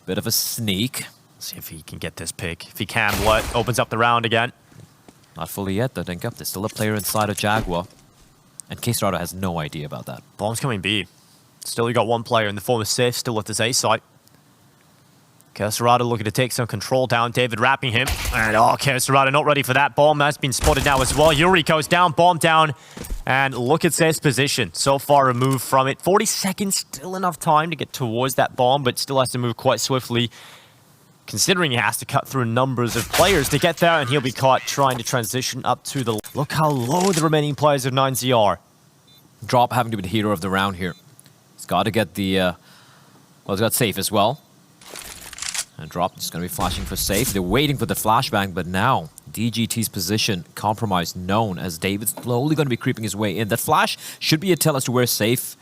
Bit of a sneak. See if he can get this pick. If he can, Blood opens up the round again. Not fully yet, though, Dinka. There's still a player inside of Jaguar. And K-Strada has no idea about that. Bomb's coming B. Still, you got one player in the form of Safe, still at this A site. K-Strada looking to take some control down. David wrapping him. And K-Strada not ready for that. Bomb has been spotted now as well. Yuri goes down, bomb down. And look at Safe's position. So far removed from it. 40 seconds, still enough time to get towards that bomb, but still has to move quite swiftly. Considering he has to cut through numbers of players to get there, and he'll be caught trying to transition up to the... Look how low the remaining players of 9Z are. Drop having to be the hero of the round here. He's got to get the... well, he's got Safe as well. And Drop is going to be flashing for Safe. They're waiting for the flashbang, but now DGT's position compromised known as David's slowly going to be creeping his way in. That flash should be a tell as to where Safe's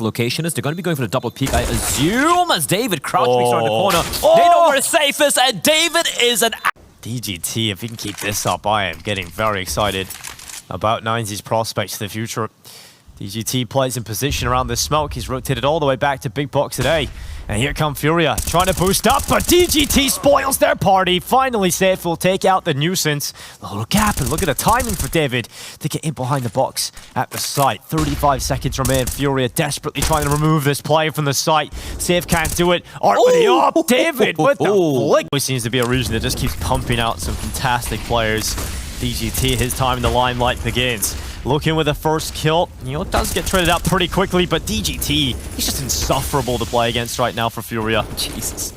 location is. They're going to be going for the double peek, I assume, as David crouching around the corner. They know where Safe is, and David is an... DGT, if he can keep this up, I am getting very excited about 9Z's prospects for the future. DGT plays in position around the smoke. He's rotated all the way back to big box today. And here come FURIA, trying to boost up, but DGT spoils their party. Finally, Safe will take out the nuisance. The little gap, and look at the timing for David to get in behind the box at the site. 35 seconds remain. FURIA desperately trying to remove this player from the site. Safe can't do it. Art with the up. David with the flick. It seems to be a region that just keeps pumping out some fantastic players. DGT, his time in the limelight begins. Looking with the first kill. You know, it does get traded out pretty quickly, but DGT, he's just insufferable to play against right now for FURIA. Jesus.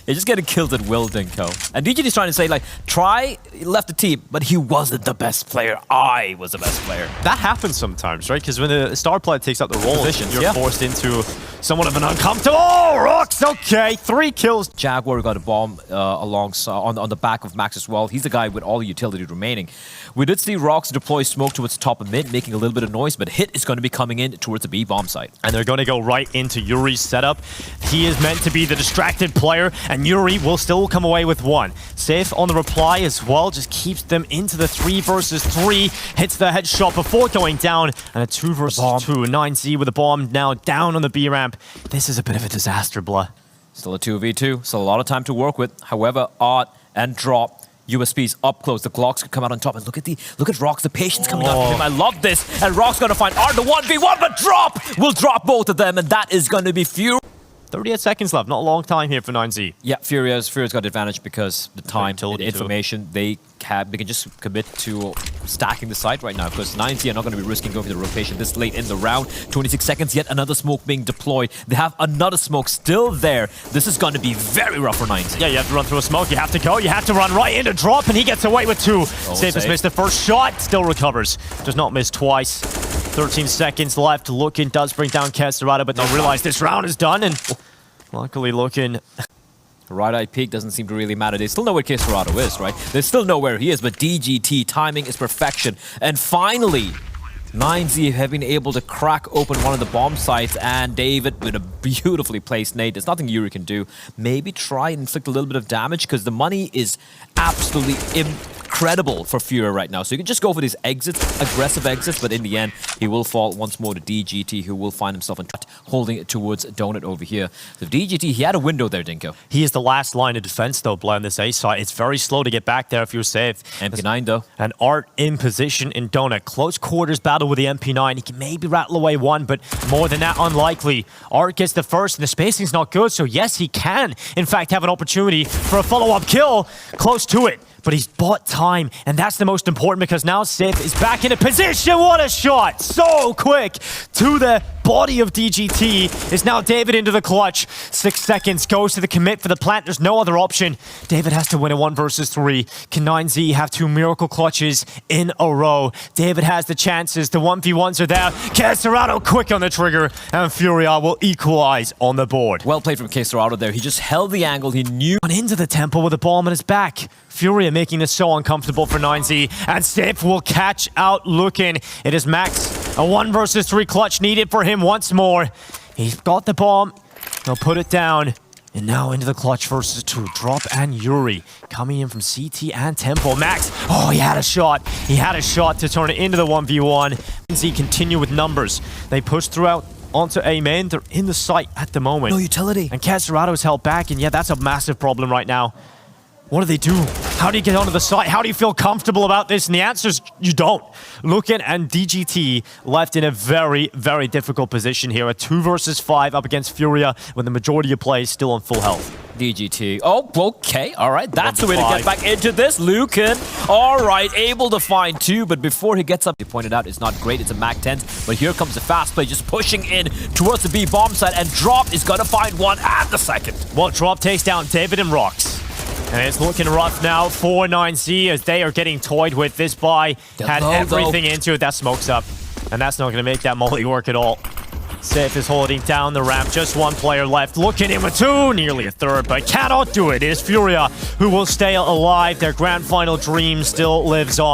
He's just getting killed at will, Dinko. And DGT's trying to say, like, try left the team, but he wasn't the best player. I was the best player. That happens sometimes, right? Because when a star player takes up the role, you're forced into somewhat of an uncomfortable... Oh, Rocks, okay. 3 kills. Jaguar got a bomb alongside on the back of Max as well. He's the guy with all the utility remaining. We did see Rocks deploy smoke towards top of mid, making a little bit of noise, but Hit is going to be coming in towards the B bomb site. And they're going to go right into Yuri's setup. He is meant to be the distracted player, and Yuri will still come away with 1. Safe on the reply as well, just keeps them into the 3 versus 3. Hits the headshot before going down, and a 2 versus 2. 9Z with a bomb now down on the B ramp. This is a bit of a disaster, Blah. Still a 2v2, so a lot of time to work with. However, Art and Drop, USPs up close. The Glocks could come out on top, and look at Rocks, the patience coming out of him. I love this, and Rock's gonna find Art the 1v1, but Drop will drop both of them, and that is gonna be FURIA. 38 seconds left, not a long time here for 9Z. Yeah, FURIA's got advantage because the time, the information, they can just commit to stacking the site right now, because 9Z are not going to be risking going for the rotation this late in the round. 26 seconds, yet another smoke being deployed. They have another smoke still there. This is going to be very rough for 9Z. Yeah, you have to run through a smoke, you have to go, you have to run right into Drop, and he gets away with 2. Safe has missed the first shot, still recovers. Does not miss twice. 13 seconds left. Looking does bring down K-Strada, but they realize this round is done, and luckily Looking... Right-eye peek doesn't seem to really matter. They still know where K-Strada is, right? They still know where he is, but DGT, timing is perfection. And finally, 9Z have been able to crack open one of the bomb sites, and David with a beautifully placed nade. There's nothing Yuri can do. Maybe try and inflict a little bit of damage, because the money is absolutely incredible for FURIA right now. So you can just go for these exits, aggressive exits, but in the end, he will fall once more to DGT, who will find himself in holding it towards Donut over here. So DGT, he had a window there, Dinko. He is the last line of defense, though, Blah, on this A side. It's very slow to get back there if you're safe. MP9, though. And Art in position in Donut. Close quarters battle with the MP9. He can maybe rattle away 1, but more than that, unlikely. Art gets the first, and the spacing's not good, so yes, he can, in fact, have an opportunity for a follow-up kill. Close to it. But he's bought time, and that's the most important, because now Safe is back in a position. What a shot! So quick to the body of DGT. Is now David into the clutch. 6 seconds goes to the commit for the plant. There's no other option. David has to win a 1 versus 3. Can 9Z have 2 miracle clutches in a row? David has the chances. The 1v1s are there. K-Strada quick on the trigger, and FURIA will equalize on the board. Well played from K-Strada there. He just held the angle. He knew. Into the temple with a bomb on his back. FURIA making this so uncomfortable for 9Z, and Safe will catch out Looking. It is Max, a 1 versus 3 clutch needed for him once more. He's got the bomb, he'll put it down, and now into the clutch versus 2. Drop and Yuri coming in from CT and Temple. Max, oh, he had a shot. He had a shot to turn it into the 1v1. 9Z continue with numbers. They push throughout onto A main. They're in the site at the moment. No utility. And Keserado's held back, and yeah, that's a massive problem right now. What do they do? How do you get onto the site? How do you feel comfortable about this? And the answer is you don't. Looking and DGT left in a very, very difficult position here. A 2 versus 5 up against FURIA when the majority of play is still on full health. DGT. Oh, okay. All right. That's the way to get back into this. Lucan. All right. Able to find 2, but before he gets up, he pointed out it's not great. It's a Mac 10. But here comes the fast play, just pushing in towards the B bomb site. And Drop is going to find 1 and the second. Well, Drop takes down David and Rox. And it's looking rough now for 9Z as they are getting toyed with. This buy had everything into it. That smoke's up. And that's not going to make that molly work at all. Safe is holding down the ramp. Just 1 player left. Looking in with 2. Nearly a third, but cannot do it. It is FURIA who will stay alive. Their grand final dream still lives on.